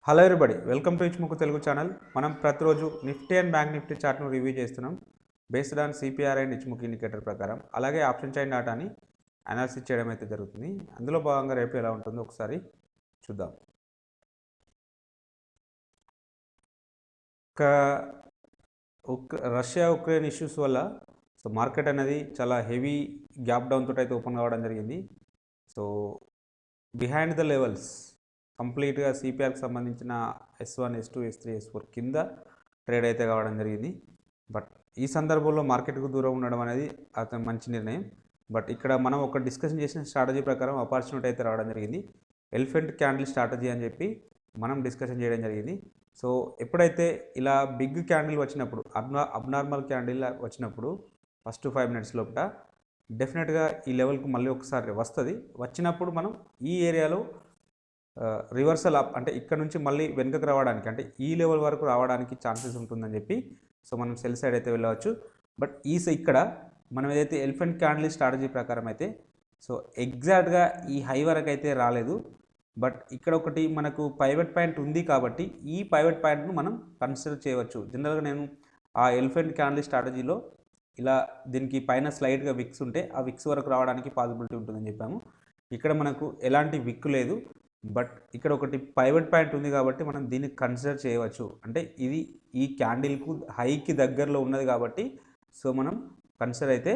Hello everybody, welcome to Ichimoku Telugu channel. మనం ప్రతిరోజు Nifty and bank Nifty చార్ట్ను review చేస్తున్నాం based on CPR and Ichimoku indicator ప్రకారం. అలాగే ఆప్షన్ చైన్ డాటాని అనాలిసిస్ చేయడం అయితే జరుగుతుంది. అందులో భాగంగా రేపు ఎలా ఉంటుందో ఒకసారి చూద్దాం. రష్యా ఉక్రెయిన్ ఇష్యూస్ వల్ల మార్కెట్ అనేది చాలా హెవీ గ్యాప్ డౌన్ తోటి అయితే ఓపెన్ కావడం జరిగింది. సో బిహైండ్ ద లెవెల్స్ కంప్లీట్గా సిపిఆర్కి సంబంధించిన S1, S2, S3, S4 కింద ట్రేడ్ అయితే కావడం జరిగింది. బట్ ఈ సందర్భంలో మార్కెట్కు దూరం ఉండడం అనేది అతను మంచి నిర్ణయం. బట్ ఇక్కడ మనం ఒక డిస్కషన్ చేసిన స్ట్రాటజీ ప్రకారం ఆపర్చునిటీ అయితే రావడం జరిగింది. ఎలిఫెంట్ క్యాండిల్ స్ట్రాటజీ అని చెప్పి మనం డిస్కషన్ చేయడం జరిగింది. సో ఎప్పుడైతే ఇలా బిగ్ క్యాండిల్ వచ్చినప్పుడు, అబ్నార్మల్ క్యాండిల్ వచ్చినప్పుడు ఫస్ట్ 5 minutes లోపల డెఫినెట్గా ఈ లెవెల్కి మళ్ళీ ఒకసారి వస్తుంది. వచ్చినప్పుడు మనం ఈ ఏరియాలో రివర్సల్ అప్ అంటే ఇక్కడ నుంచి మళ్ళీ వెనుకకు రావడానికి, అంటే ఈ లెవెల్ వరకు రావడానికి ఛాన్సెస్ ఉంటుందని చెప్పి సో మనం సెల్ సైడ్ అయితే వెళ్ళవచ్చు. బట్ ఇక్కడ మనం ఏదైతే ఎలిఫెంట్ క్యాండిల్ స్ట్రాటజీ ప్రకారం అయితే సో ఎగ్జాక్ట్గా ఈ హై వరకు అయితే రాలేదు. బట్ ఇక్కడ ఒకటి మనకు పైవట్ పాయింట్ ఉంది కాబట్టి ఈ పైవట్ పాయింట్ను మనం కన్సిడర్ చేయవచ్చు. జనరల్గా నేను ఆ ఎలిఫెంట్ క్యాండిల్ స్ట్రాటజీలో ఇలా దీనికి పైన స్లైడ్గా విక్స్ ఉంటే ఆ విక్స్ వరకు రావడానికి పాసిబిలిటీ ఉంటుందని చెప్పాము. ఇక్కడ మనకు ఎలాంటి విక్ లేదు. బట్ ఇక్కడ ఒకటి పైవట్ పాయింట్ ఉంది కాబట్టి మనం దీన్ని కన్సిడర్ చేయవచ్చు. అంటే ఇది ఈ క్యాండిల్కు హైకి దగ్గరలో ఉన్నది కాబట్టి సో మనం కన్సిడర్ అయితే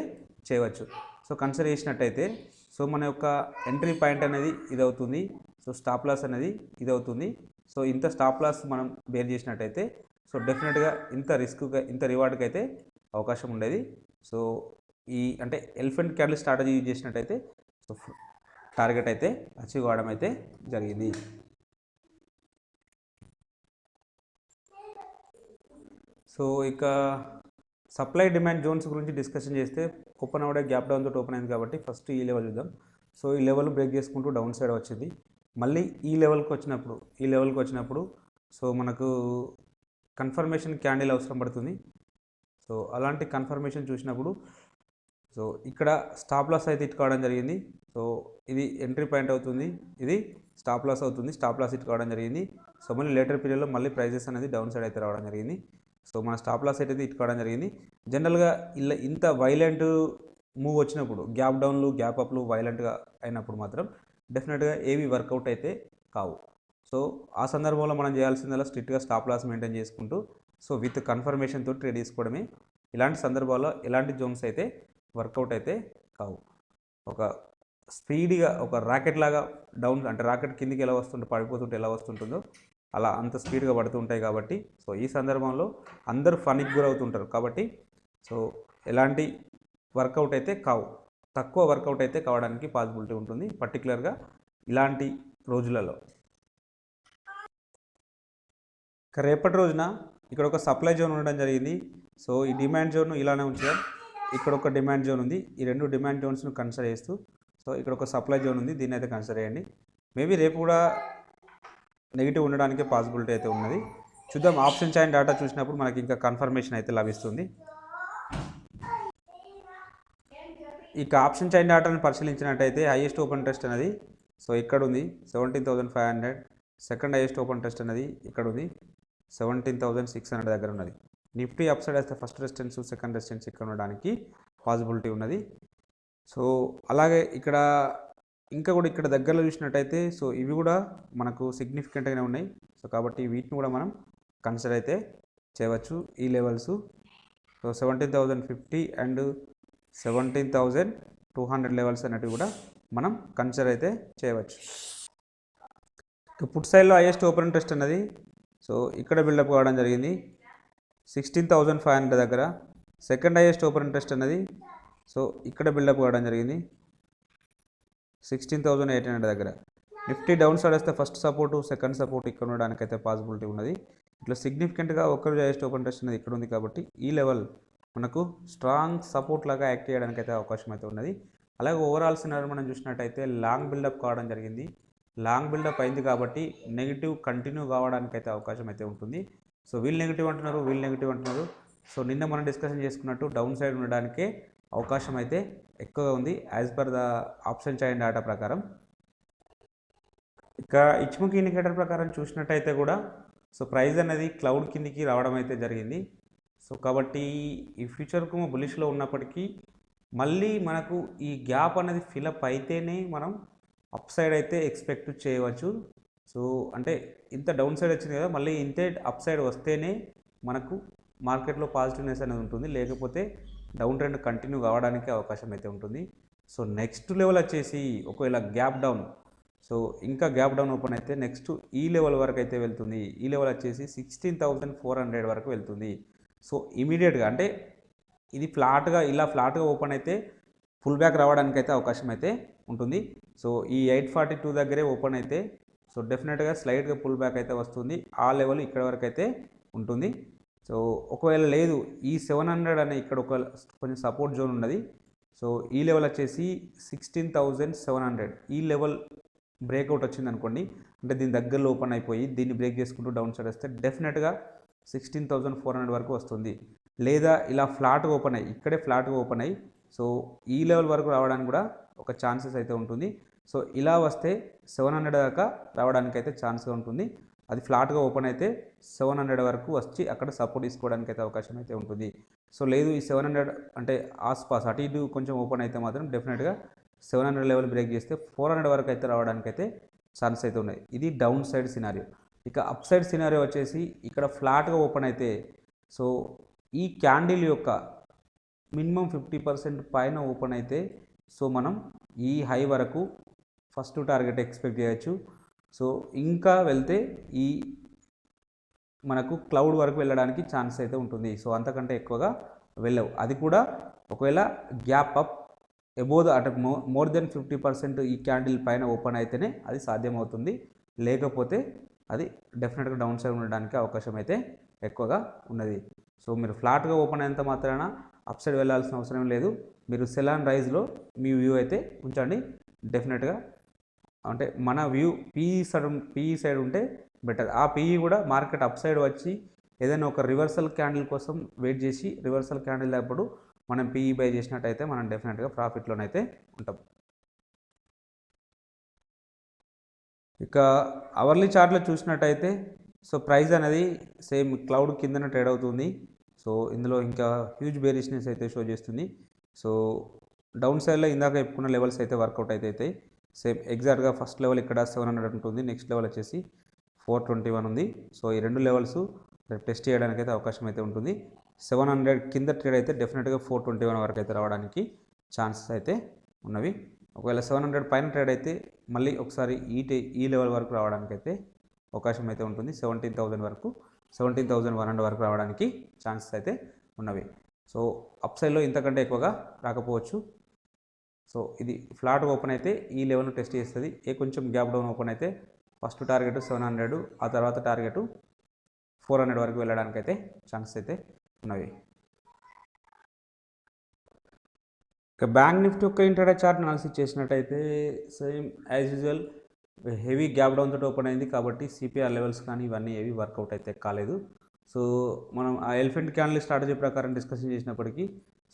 చేయవచ్చు. సో కన్సిడర్ చేసినట్టయితే సో మన యొక్క ఎంట్రీ పాయింట్ అనేది ఇది అవుతుంది. సో స్టాప్ లాస్ అనేది ఇది అవుతుంది. సో ఇంత స్టాప్ లాస్ మనం బేర్ చేసినట్టయితే సో డెఫినెట్గా ఇంత రిస్క్గా ఇంత రివార్డ్కి అయితే అవకాశం ఉండేది. సో ఈ అంటే ఎలిఫెంట్ క్యాండిల్ స్ట్రాటజీ యూజ్ చేసినట్టయితే సో టార్గెట్ అయితే అచీవ్ కావడం అయితే జరిగింది. సో ఇక సప్లై డిమాండ్ జోన్స్ గురించి డిస్కషన్ చేస్తే ఓపెన్ అవడే గ్యాప్ డౌన్ తోటి ఓపెన్ అయింది కాబట్టి ఫస్ట్ ఈ లెవెల్ చూద్దాం. సో ఈ లెవెల్ బ్రేక్ చేసుకుంటూ డౌన్ సైడ్ వచ్చింది. మళ్ళీ ఈ లెవెల్కి వచ్చినప్పుడు సో మనకు కన్ఫర్మేషన్ క్యాండిల్ అవసరం పడుతుంది. సో అలాంటి కన్ఫర్మేషన్ చూసినప్పుడు సో ఇక్కడ స్టాప్ లాస్ అయితే హిట్ కావడం జరిగింది. సో ఇది ఎంట్రీ పాయింట్ అవుతుంది, ఇది స్టాప్ లాస్ అవుతుంది. స్టాప్ లాస్ హిట్ కావడం జరిగింది. సో మళ్ళీ లేటర్ పీరియడ్లో మళ్ళీ ప్రైజెస్ అనేది డౌన్ సైడ్ అయితే రావడం జరిగింది. సో మన స్టాప్ లాస్ అయితే హిట్ కావడం జరిగింది. జనరల్గా ఇలా ఇంత వైలెంట్ మూవ్ వచ్చినప్పుడు, గ్యాప్ డౌన్లు గ్యాప్ అప్లు వైలెంట్గా అయినప్పుడు మాత్రం డెఫినెట్గా ఏవి వర్కౌట్ అయితే కావు. సో ఆ సందర్భంలో మనం చేయాల్సిందల్లా స్ట్రిక్ట్గా స్టాప్ లాస్ మెయింటైన్ చేసుకుంటూ సో విత్ కన్ఫర్మేషన్తో ట్రేడ్ తీసుకోవడమే. ఇలాంటి సందర్భాల్లో ఎలాంటి జోన్స్ అయితే వర్కౌట్ అయితే కావు. ఒక స్పీడ్గా ఒక రాకెట్ లాగా డౌన్, అంటే రాకెట్ కిందికి ఎలా వస్తుంటే పడిపోతుంటే ఎలా వస్తుంటుందో అలా అంత స్పీడ్గా పడుతుంటాయి కాబట్టి సో ఈ సందర్భంలో అందరూ ఫనికి గురవుతుంటారు కాబట్టి సో ఎలాంటి వర్కౌట్ అయితే కావు, తక్కువ వర్కౌట్ అయితే కావడానికి పాసిబిలిటీ ఉంటుంది పర్టికులర్గా ఇలాంటి రోజులలో. రేపటి రోజున ఇక్కడ ఒక సప్లై జోన్ ఉండడం జరిగింది. సో ఈ డిమాండ్ జోన్ను ఇలానే ఉంచాం. ఇక్కడ ఒక డిమాండ్ జోన్ ఉంది. ఈ రెండు డిమాండ్ జోన్స్ను కన్సిడర్ చేస్తూ సో ఇక్కడ ఒక సప్లై జోన్ ఉంది, దీన్ని అయితే కన్సిడర్ చేయండి. మేబీ రేపు కూడా నెగిటివ్ ఉండడానికి పాసిబిలిటీ అయితే ఉన్నది. చూద్దాం. ఆప్షన్ చైన్ డేటా చూసినప్పుడు మనకి ఇంకా కన్ఫర్మేషన్ అయితే లభిస్తుంది. ఇక ఆప్షన్ చైన్ డేటాను పరిశీలించినట్టయితే హైయెస్ట్ ఓపెన్ ఇంట్రెస్ట్ అనేది సో ఇక్కడ ఉంది 17,500. సెకండ్ హైయెస్ట్ ఓపెన్ ఇంట్రెస్ట్ అనేది ఇక్కడ ఉంది 17,600 దగ్గర ఉన్నది. నిఫ్టీ అప్ సైడ్ అయితే ఫస్ట్ రెసిస్టెన్స్ సెకండ్ రెసిస్టెన్స్ ఇక్కడ ఉండడానికి పాసిబిలిటీ ఉన్నది. సో అలాగే ఇక్కడ ఇంకా కూడా ఇక్కడ దగ్గరలో చూసినట్టయితే సో ఇవి కూడా మనకు సిగ్నిఫికెంట్గానే ఉన్నాయి. సో కాబట్టి వీటిని కూడా మనం కన్సిడర్ అయితే చేయవచ్చు. ఈ లెవెల్స్ సో 17,050 అండ్ 17,200 లెవెల్స్ అనేటివి కూడా మనం కన్సిడర్ అయితే చేయవచ్చు. పుట్ సైడ్లో హైయెస్ట్ ఓపెన్ ఇంట్రెస్ట్ అన్నది సో ఇక్కడ బిల్డప్ కావడం జరిగింది 16,500 దగ్గర. సెకండ్ హైయెస్ట్ ఓపెన్ ఇంట్రెస్ట్ అన్నది సో ఇక్కడ బిల్డప్ కావడం జరిగింది 16,800 దగ్గర. నిఫ్టీ డౌన్ సైడ్ వస్తే ఫస్ట్ సపోర్టు సెకండ్ సపోర్ట్ ఇక్కడ ఉండడానికైతే పాసిబిలిటీ ఉన్నది. ఇట్లా సిగ్నిఫికెంట్గా ఒక్కరు హైయెస్ట్ ఓపెన్ ఇంట్రెస్ట్ అనేది ఇక్కడ ఉంది కాబట్టి ఈ లెవెల్ మనకు స్ట్రాంగ్ సపోర్ట్ లాగా యాక్ట్ చేయడానికి అయితే అవకాశం అయితే ఉన్నది. అలాగే ఓవరాల్ సినారీ మనం చూసినట్టయితే లాంగ్ బిల్డప్ కావడం జరిగింది. లాంగ్ బిల్డప్ అయింది కాబట్టి నెగిటివ్ కంటిన్యూ కావడానికి అయితే అవకాశం అయితే ఉంటుంది. సో వీళ్ళు నెగిటివ్ అంటున్నారు. సో నిన్న మనం డిస్కషన్ చేసుకున్నట్టు డౌన్ సైడ్ ఉండడానికే అవకాశం అయితే ఎక్కువగా ఉంది as per the option chain data ప్రకారం. ఇక ఇచ్ముకి ఇండికేటర్ ప్రకారం చూసినట్టయితే కూడా సో ప్రైస్ అనేది క్లౌడ్ కిందికి రావడం అయితే జరిగింది. సో కాబట్టి ఈ ఫ్యూచర్కు బులిష్లో ఉన్నప్పటికీ మళ్ళీ మనకు ఈ గ్యాప్ అనేది ఫిలప్ అయితేనే మనం అప్ సైడ్ అయితే ఎక్స్పెక్ట్ చేయవచ్చు. సో అంటే ఇంత డౌన్ సైడ్ వచ్చింది కదా, మళ్ళీ ఇంతే అప్ సైడ్ వస్తేనే మనకు మార్కెట్లో పాజిటివ్నెస్ అనేది ఉంటుంది, లేకపోతే డౌన్ ట్రెండ్ కంటిన్యూ కావడానికి అవకాశం అయితే ఉంటుంది. సో నెక్స్ట్ లెవెల్ వచ్చేసి ఒకవేళ గ్యాప్ డౌన్, సో ఇంకా గ్యాప్ డౌన్ ఓపెన్ అయితే నెక్స్ట్ ఈ లెవెల్ వరకు అయితే వెళ్తుంది. ఈ లెవెల్ వచ్చేసి 16,400 వరకు వెళ్తుంది. సో ఇమీడియట్గా అంటే ఇది ఇలా ఫ్లాట్గా ఓపెన్ అయితే ఫుల్ బ్యాక్ రావడానికి అయితే అవకాశం అయితే ఉంటుంది. సో ఈ 842 దగ్గరే ఓపెన్ అయితే సో డెఫినెట్గా స్లైడ్గా పుల్ బ్యాక్ అయితే వస్తుంది. ఆ లెవెల్ ఇక్కడ వరకు అయితే ఉంటుంది. సో ఒకవేళ లేదు ఈ 700 అనే ఇక్కడ కొంచెం సపోర్ట్ జోన్ ఉన్నది. సో ఈ లెవెల్ వచ్చేసి 16,700 ఈ లెవెల్ బ్రేక్అవుట్ వచ్చింది అనుకోండి, అంటే దీని దగ్గరలో ఓపెన్ అయిపోయి దీన్ని బ్రేక్ చేసుకుంటూ డౌన్ సైడ్ వస్తే డెఫినెట్గా 16,400 వరకు వస్తుంది. లేదా ఇలా ఫ్లాట్గా ఓపెన్ అయ్యి ఇక్కడే ఫ్లాట్గా ఓపెన్ అయ్యి సో ఈ లెవెల్ వరకు రావడానికి కూడా ఒక ఛాన్సెస్ అయితే ఉంటుంది. సో ఇలా వస్తే 700 దాకా రావడానికి అయితే ఛాన్స్గా ఉంటుంది. అది ఫ్లాట్గా ఓపెన్ అయితే 700 వరకు వచ్చి అక్కడ సపోర్ట్ తీసుకోవడానికి అయితే అవకాశం అయితే ఉంటుంది. సో లేదు ఈ 700 అంటే ఆస్పాస్ అటు ఇటు కొంచెం ఓపెన్ అయితే మాత్రం డెఫినెట్గా 700 లెవెల్ బ్రేక్ చేస్తే 400 వరకు అయితే రావడానికి అయితే ఛాన్స్ అయితే ఉన్నాయి. ఇది డౌన్ సైడ్ సినారియో. ఇక అప్ సైడ్ సినారియో వచ్చేసి ఇక్కడ ఫ్లాట్గా ఓపెన్ అయితే సో ఈ క్యాండిల్ యొక్క మినిమం 50% పైన ఓపెన్ అయితే సో మనం ఈ హై వరకు ఫస్ట్ టార్గెట్ ఎక్స్పెక్ట్ చేయొచ్చు. సో ఇంకా వెళ్తే ఈ మనకు క్లౌడ్ వరకు వెళ్ళడానికి ఛాన్స్ అయితే ఉంటుంది. సో అంతకంటే ఎక్కువగా వెళ్ళవు. అది కూడా ఒకవేళ గ్యాప్ అప్ అబోవ్ అంటే మోర్ దెన్ 50% ఈ క్యాండిల్ పైన ఓపెన్ అయితేనే అది సాధ్యమవుతుంది. లేకపోతే అది డెఫినెట్గా డౌన్ సైడ్ ఉండడానికి అవకాశం అయితే ఎక్కువగా ఉన్నది. సో మీరు ఫ్లాట్గా ఓపెన్ అయినంత మాత్రాన అప్ సైడ్ వెళ్ళాల్సిన అవసరం లేదు. మీరు సెల్ అండ్ రైజ్లో మీ వ్యూ అయితే ఉంచండి. డెఫినెట్గా అంటే మన వ్యూ పీఈ సైడ్ ఉంటే బెటర్. ఆ పీఈ కూడా మార్కెట్ అప్ సైడ్ వచ్చి ఏదైనా ఒక రివర్సల్ క్యాండిల్ కోసం వెయిట్ చేసి రివర్సల్ క్యాండిల్ అప్పుడు మనం పీఈ బై చేసినట్టయితే మనం డెఫినెట్గా ప్రాఫిట్లోనైతే ఉంటాం. ఇక అవర్లీ చార్ట్లో చూసినట్టయితే సో ప్రైస్ అనేది సేమ్ క్లౌడ్ కిందనే ట్రేడ్ అవుతుంది. సో ఇందులో ఇంకా హ్యూజ్ బేరిష్నెస్ అయితే షో చేస్తుంది. సో డౌన్ సైడ్లో ఇందాక చెప్పుకున్న లెవెల్స్ అయితే వర్కౌట్ అయితే సేమ్ ఎగ్జాక్ట్గా ఫస్ట్ లెవెల్ ఇక్కడ 700 ఉంటుంది, నెక్స్ట్ లెవెల్ వచ్చేసి 421 ఉంది. సో ఈ రెండు లెవెల్స్ టెస్ట్ చేయడానికి అయితే అవకాశం అయితే ఉంటుంది. 700 కింద ట్రేడ్ అయితే డెఫినెట్గా 421 వరకు అయితే రావడానికి ఛాన్సెస్ అయితే ఉన్నవి. ఒకవేళ 700 పైన ట్రేడ్ అయితే మళ్ళీ ఒకసారి ఈ లెవెల్ వరకు రావడానికి అయితే అవకాశం అయితే ఉంటుంది. 17,000 వరకు 17,100 వరకు రావడానికి ఛాన్సెస్ అయితే ఉన్నవి. సో అప్ సైడ్లో ఇంతకంటే ఎక్కువగా రాకపోవచ్చు. సో ఇది ఫ్లాట్ ఓపెన్ అయితే ఈ లెవెల్ను టెస్ట్ చేస్తుంది. కొంచెం గ్యాప్ డౌన్ ఓపెన్ అయితే ఫస్ట్ టార్గెట్ 700, ఆ తర్వాత టార్గెట్ 400 వరకు వెళ్ళడానికి అయితే ఛాన్సెస్ అయితే ఉన్నవి. ఇక బ్యాంక్ నిఫ్టీ యొక్క ఇంట్రాడే చార్ట్ అనాలిసిస్ చేసినట్టయితే same as usual heavy gap down తోటి ఓపెన్ అయింది కాబట్టి సిపిఆర్ లెవెల్స్ కానీ ఇవన్నీ ఏవి వర్కౌట్ అయితే కాలేదు. సో మనం ఆ ఎలిఫెంట్ క్యాండిల్ స్ట్రాటజీ ప్రకారం డిస్కషన్ చేసినప్పటికీ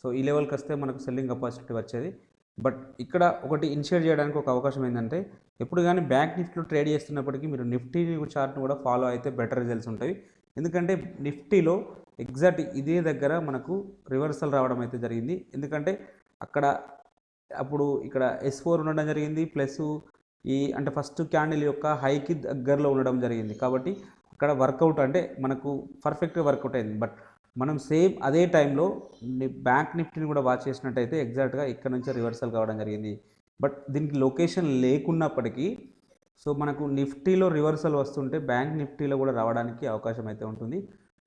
సో ఈ లెవెల్కి వస్తే మనకు సెల్లింగ్ కెపాసిటీ వచ్చేది. బట్ ఇక్కడ ఒకటి ఇనిషియేట్ చేయడానికి ఒక అవకాశం ఏంటంటే ఎప్పుడు కానీ బ్యాంక్ నిఫ్టీలో ట్రేడ్ చేస్తున్నప్పటికీ మీరు నిఫ్టీ చార్ట్ను కూడా ఫాలో అయితే బెటర్ రిజల్ట్స్ ఉంటాయి. ఎందుకంటే నిఫ్టీలో ఎగ్జాక్ట్ ఇదే దగ్గర మనకు రివర్సల్ రావడం అయితే జరిగింది. ఎందుకంటే అక్కడ అప్పుడు ఇక్కడ S4 ఉండడం జరిగింది, ప్లస్ అంటే ఫస్ట్ క్యాండిల్ యొక్క హైకి దగ్గరలో ఉండడం జరిగింది. కాబట్టి అక్కడ వర్కౌట్ అంటే మనకు పర్ఫెక్ట్గా వర్కౌట్ అయింది. బట్ మనం సేమ్ అదే టైంలో బ్యాంక్ నిఫ్టీని కూడా వాచ్ చేసినట్టయితే ఎగ్జాక్ట్గా ఇక్కడ నుంచి రివర్సల్ కావడం జరిగింది. బట్ దీనికి లొకేషన్ లేకున్నప్పటికీ సో మనకు నిఫ్టీలో రివర్సల్ వస్తుంటే బ్యాంక్ నిఫ్టీలో కూడా రావడానికి అవకాశం అయితే ఉంటుంది.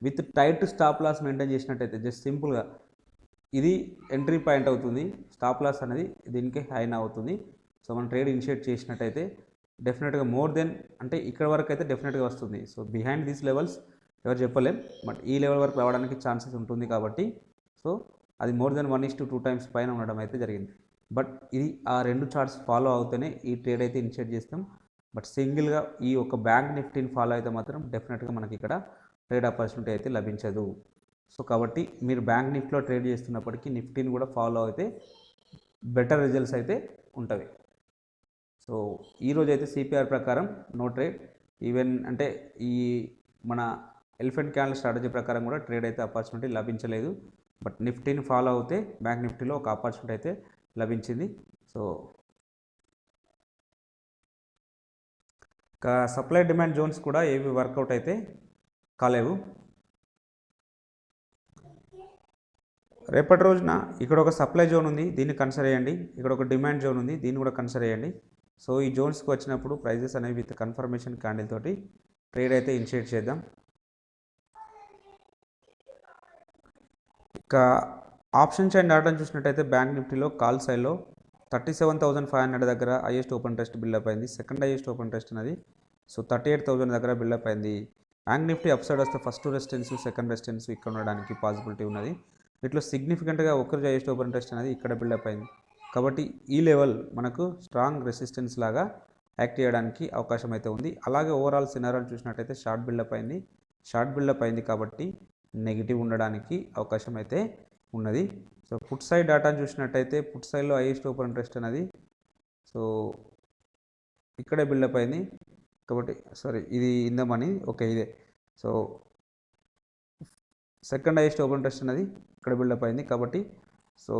With tight stop loss maintain చేసినట్టయితే జస్ట్ సింపుల్గా ఇది ఎంట్రీ పాయింట్ అవుతుంది, స్టాప్ లాస్ అనేది దీనికి హైన్ అవుతుంది. సో మనం ట్రేడ్ ఇనిషియేట్ చేసినట్టయితే డెఫినెట్గా మోర్ దెన్ అంటే ఇక్కడ వరకు అయితే డెఫినెట్గా వస్తుంది. సో బిహైండ్ దీస్ లెవెల్స్ ఎవరు చెప్పలేం, బట్ ఈ లెవెల్ వరకు రావడానికి ఛాన్సెస్ ఉంటుంది. కాబట్టి సో అది మోర్ దెన్ 1:2 టైమ్స్ పైన ఉండడం అయితే జరిగింది. బట్ ఇది ఆ రెండు చార్ట్స్ ఫాలో అవుతూనే ఈ ట్రేడ్ అయితే ఇనిషియేట్ చేస్తాం. బట్ సింగిల్గా ఈ ఒక బ్యాంక్ నిఫ్టీని ఫాలో అయితే మాత్రం డెఫినెట్గా మనకి ఇక్కడ ట్రేడ్ ఆపర్చునిటీ అయితే లభించదు. సో కాబట్టి మీరు బ్యాంక్ నిఫ్టీలో ట్రేడ్ చేస్తున్నప్పటికీ నిఫ్టీని కూడా ఫాలో అయితే బెటర్ రిజల్ట్స్ అయితే ఉంటవి. సో ఈరోజు అయితే సిపిఆర్ ప్రకారం నో ట్రేడ్. ఈవెన్ అంటే ఈ మన ఎలిఫెంట్ క్యాండిల్ స్ట్రాటజీ ప్రకారం కూడా ట్రేడ్ అయితే ఆపర్చునిటీ లభించలేదు. బట్ నిఫ్టీని ఫాలో అవుతే బ్యాంక్ నిఫ్టీలో ఒక ఆపర్చునిటీ అయితే లభించింది. సో సప్లై డిమాండ్ జోన్స్ కూడా ఏవి వర్కౌట్ అయితే కాలేవు. రేపటి రోజున ఇక్కడ ఒక సప్లై జోన్ ఉంది, దీన్ని కన్సిడర్ చేయండి. ఇక్కడ ఒక డిమాండ్ జోన్ ఉంది, దీన్ని కూడా కన్సిడర్ చేయండి. సో ఈ జోన్స్కి వచ్చినప్పుడు ప్రైజెస్ అనేవి విత్ కన్ఫర్మేషన్ క్యాండిల్ తోటి ట్రేడ్ అయితే ఇనిషియేట్ చేద్దాం. ఇక ఆప్షన్ చైన్ డేటాను చూసినట్టయితే బ్యాంక్ నిఫ్టీలో కాల్ సైడ్లో 37,500 దగ్గర హైయెస్ట్ ఓపెన్ టెస్ట్ బిల్డప్ అయింది. సెకండ్ హైయెస్ట్ ఓపెన్ టెస్ట్ అనేది సో 38,000 దగ్గర బిల్డప్ అయింది. బ్యాంక్ నిఫ్టీ అప్ సైడ్ వస్తే ఫస్ట్ రెసిస్టెన్స్ సెకండ్ రెసిస్టెన్స్ ఇక్కడ ఉండడానికి పాసిబిలిటీ ఉన్నది. వీటిలో సిగ్నిఫికెంట్గా ఒకరి హైయెస్ట్ ఓపెన్ టెస్ట్ అనేది ఇక్కడ బిల్డప్ అయింది. కాబట్టి ఈ లెవెల్ మనకు స్ట్రాంగ్ రెసిస్టెన్స్ లాగా యాక్ట్ చేయడానికి అవకాశం అయితే ఉంది. అలాగే ఓవరాల్ సినారియోని చూసినట్టయితే షార్ట్ బిల్డప్ అయింది కాబట్టి నెగిటివ్ ఉండడానికి అవకాశం అయితే ఉన్నది. సో పుట్ సైడ్ డేటాను చూసినట్టయితే పుట్ సైడ్లో హైయెస్ట్ ఓపెన్ ఇంట్రెస్ట్ అనేది సో ఇక్కడే బిల్డప్ అయింది కాబట్టి ఇది ఇన్ ద మనీ ఓకే ఇదే. So second highest open interest అనేది ఇక్కడ బిల్డప్ అయింది కాబట్టి so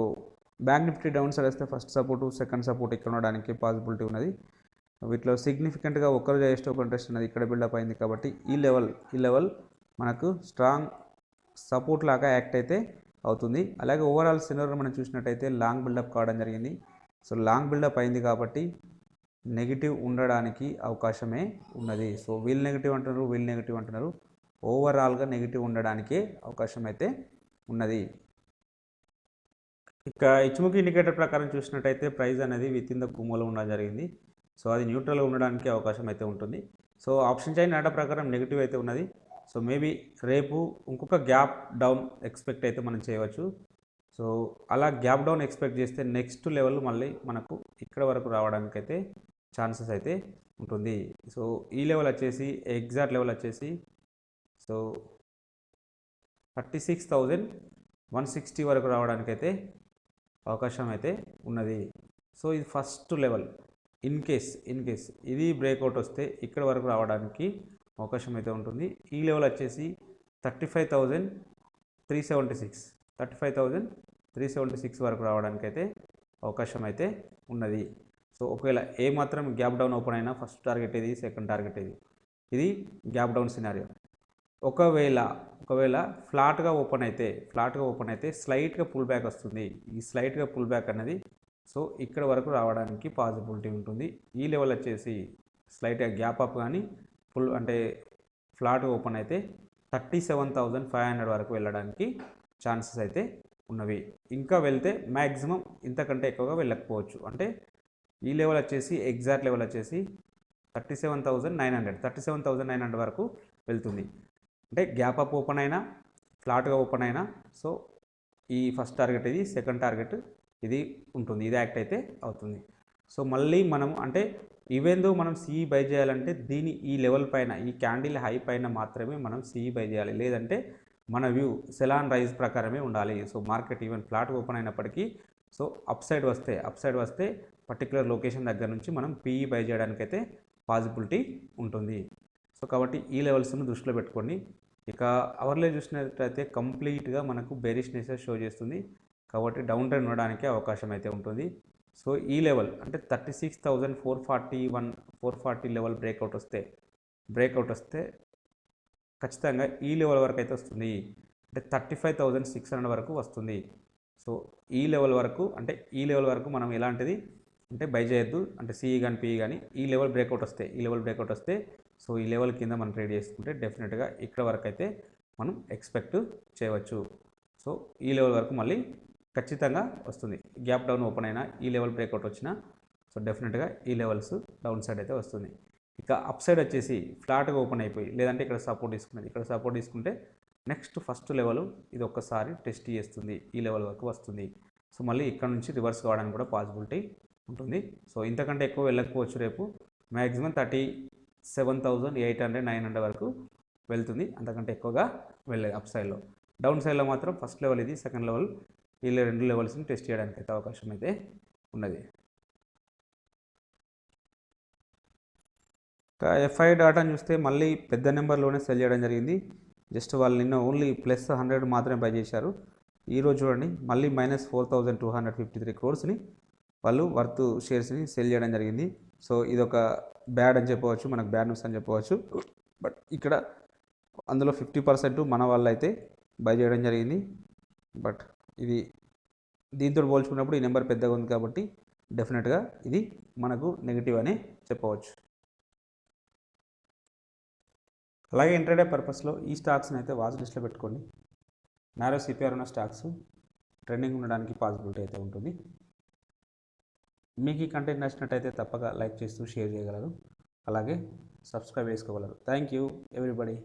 bank Nifty down side వస్తే ఫస్ట్ సపోర్టు సెకండ్ సపోర్ట్ ఇక్కడ ఉండడానికి పాసిబిలిటీ ఉన్నది. వీటిలో సిగ్నిఫికెంట్గా ఒక్కరోజు హైయెస్ట్ ఓపెన్ ఇంట్రెస్ట్ అనేది ఇక్కడ బిల్డప్ అయింది కాబట్టి ఈ లెవెల్ మనకు స్ట్రాంగ్ సపోర్ట్ లాగా యాక్ట్ అయితే అవుతుంది. అలాగే ఓవరాల్ సినారియో మనం చూసినట్టయితే లాంగ్ బిల్డప్ కావడం జరిగింది. సో లాంగ్ బిల్డప్ అయింది కాబట్టి నెగిటివ్ ఉండడానికి అవకాశమే ఉన్నది. సో వీళ్ళు నెగిటివ్ అంటున్నారు ఓవరాల్గా నెగిటివ్ ఉండడానికే అవకాశం అయితే ఉన్నది. ఇక ఇచ్చుముఖి ఇండికేటర్ ప్రకారం చూసినట్టయితే ప్రైస్ అనేది విత్ ఇన్ ద కుమ్మలో ఉండడం జరిగింది. సో అది న్యూట్రల్గా ఉండడానికి అవకాశం అయితే ఉంటుంది. సో ఆప్షన్ చైన్ డేటా ప్రకారం నెగిటివ్ అయితే ఉన్నది. సో మేబీ రేపు ఇంకొక గ్యాప్ డౌన్ ఎక్స్పెక్ట్ అయితే మనం చేయవచ్చు. సో అలా గ్యాప్ డౌన్ ఎక్స్పెక్ట్ చేస్తే నెక్స్ట్ లెవెల్ మళ్ళీ మనకు ఇక్కడ వరకు రావడానికి అయితే ఛాన్సెస్ అయితే ఉంటుంది. సో ఈ లెవెల్ వచ్చేసి ఎగ్జాక్ట్ లెవెల్ వచ్చేసి సో 36,160 వరకు రావడానికైతే అవకాశం అయితే ఉన్నది. సో ఇది ఫస్ట్ లెవెల్. ఇన్ కేస్ ఇది బ్రేక్అవుట్ వస్తే ఇక్కడ వరకు రావడానికి అవకాశం అయితే ఉంటుంది. ఈ లెవెల్ వచ్చేసి 35,376 వరకు రావడానికి అయితే అవకాశం అయితే ఉన్నది. సో ఒకవేళ ఏమాత్రం గ్యాప్ డౌన్ ఓపెన్ అయినా ఫస్ట్ టార్గెట్ ఇది, సెకండ్ టార్గెట్ ఇది గ్యాప్ డౌన్ సినారియో. ఒకవేళ ఫ్లాట్గా ఓపెన్ అయితే స్లైట్గా పుల్ బ్యాక్ వస్తుంది. ఈ స్లైట్గా పుల్ బ్యాక్ అనేది సో ఇక్కడ వరకు రావడానికి పాసిబిలిటీ ఉంటుంది. ఈ లెవెల్ వచ్చేసి స్లైట్గా గ్యాప్ అప్ కానీ ఫుల్ అంటే ఫ్లాట్గా ఓపెన్ అయితే 37,500 వరకు వెళ్ళడానికి ఛాన్సెస్ అయితే ఉన్నవి. ఇంకా వెళ్తే మ్యాక్సిమం ఇంతకంటే ఎక్కువగా వెళ్ళకపోవచ్చు. అంటే ఈ లెవెల్ వచ్చేసి ఎగ్జాక్ట్ లెవెల్ వచ్చేసి 37,900 వరకు వెళ్తుంది. అంటే గ్యాప్ అప్ ఓపెన్ అయినా ఫ్లాట్గా ఓపెన్ అయినా సో ఈ ఫస్ట్ టార్గెట్ ఇది, సెకండ్ టార్గెట్ ఇది ఉంటుంది. ఇది యాక్ట్ అయితే అవుతుంది. సో మళ్ళీ మనం అంటే ఈవెన్ దో మనం సిఈ బై చేయాలంటే ఈ లెవెల్ పైన ఈ క్యాండిల్ హై పైన మాత్రమే మనం సిఈ బై చేయాలి. లేదంటే మన వ్యూ సెల్ ఆన్ రైజ్ ప్రకారమే ఉండాలి. So market even flat open అయినప్పటికీ సో అప్ సైడ్ వస్తే పర్టికులర్ లొకేషన్ దగ్గర నుంచి మనం పీఈ బై చేయడానికైతే పాసిబిలిటీ ఉంటుంది. సో కాబట్టి ఈ లెవెల్స్ను దృష్టిలో పెట్టుకోండి. ఇక అవర్లో చూసినట్లయితే కంప్లీట్గా మనకు బేరిష్నెస్ షో చేస్తుంది కాబట్టి డౌన్ ట్రెండ్ ఉండడానికి అవకాశం అయితే ఉంటుంది. సో ఈ లెవెల్ అంటే 36,440 లెవెల్ బ్రేక్అవుట్ వస్తే ఖచ్చితంగా ఈ లెవెల్ వరకు అయితే వస్తుంది. అంటే 35,600 వరకు వస్తుంది. సో ఈ లెవెల్ వరకు మనం ఎలాంటిది అంటే బై చేయొద్దు. అంటే సిఈ కానీ పిఈ కానీ ఈ లెవెల్ బ్రేక్అవుట్ వస్తే సో ఈ లెవెల్ కింద మనం ట్రేడ్ చేసుకుంటే డెఫినెట్గా ఇక్కడ వరకు అయితే మనం ఎక్స్పెక్ట్ చేయవచ్చు. సో ఈ లెవెల్ వరకు మళ్ళీ ఖచ్చితంగా వస్తుంది. గ్యాప్ డౌన్ ఓపెన్ అయినా ఈ లెవెల్ బ్రేక్అవుట్ వచ్చినా సో డెఫినెట్గా ఈ లెవెల్స్ డౌన్ సైడ్ అయితే వస్తుంది. ఇక అప్ సైడ్ వచ్చేసి ఫ్లాట్గా ఓపెన్ అయిపోయి లేదంటే ఇక్కడ సపోర్ట్ తీసుకుంటే నెక్స్ట్ ఫస్ట్ లెవెల్ ఇది ఒక్కసారి టెస్ట్ చేస్తుంది. ఈ లెవెల్ వరకు వస్తుంది. సో మళ్ళీ ఇక్కడ నుంచి రివర్స్ కావడానికి కూడా పాసిబిలిటీ ఉంటుంది. సో ఇంతకంటే ఎక్కువ వెళ్ళకపోవచ్చు. రేపు మ్యాక్సిమం 37,800-900 వరకు వెళ్తుంది. అంతకంటే ఎక్కువగా వెళ్ళలేదు అప్ సైడ్లో. డౌన్ సైడ్లో మాత్రం ఫస్ట్ లెవెల్ ఇది, సెకండ్ లెవెల్ ఈ రెండు లెవెల్స్ని టెస్ట్ చేయడానికి అయితే అవకాశం అయితే ఉన్నది. ఇక ఎఫ్ఐ డాటాని చూస్తే మళ్ళీ పెద్ద నెంబర్లోనే సెల్ చేయడం జరిగింది. జస్ట్ వాళ్ళు నిన్న ఓన్లీ +100 మాత్రమే బై చేశారు. ఈరోజు చూడండి మళ్ళీ -4253 క్రోర్స్ని వాళ్ళు వర్త్ షేర్స్ని సెల్ చేయడం జరిగింది. సో ఇదొక బ్యాడ్ అని చెప్పవచ్చు, మనకు బ్యాడ్ న్యూస్ అని చెప్పవచ్చు. బట్ ఇక్కడ అందులో 50% మన వాళ్ళు అయితే బై చేయడం జరిగింది. బట్ ఇది దీంతో పోల్చుకున్నప్పుడు ఈ నెంబర్ పెద్దగా ఉంది కాబట్టి డెఫినెట్గా ఇది మనకు నెగిటివ్ అని చెప్పవచ్చు. అలాగే ఇంట్రాడే పర్పస్లో ఈ స్టాక్స్ని అయితే వాచ్ లిస్ట్లో పెట్టుకోండి. నారో సిపిఆర్ ఉన్న స్టాక్స్ ట్రెండింగ్ ఉండడానికి పాసిబిలిటీ అయితే ఉంటుంది. మీకు ఈ కంటెంట్ నచ్చినట్టయితే తప్పక లైక్ చేస్తూ షేర్ చేయగలరు, అలాగే సబ్స్క్రైబ్ చేసుకోగలరు. Thank you everybody.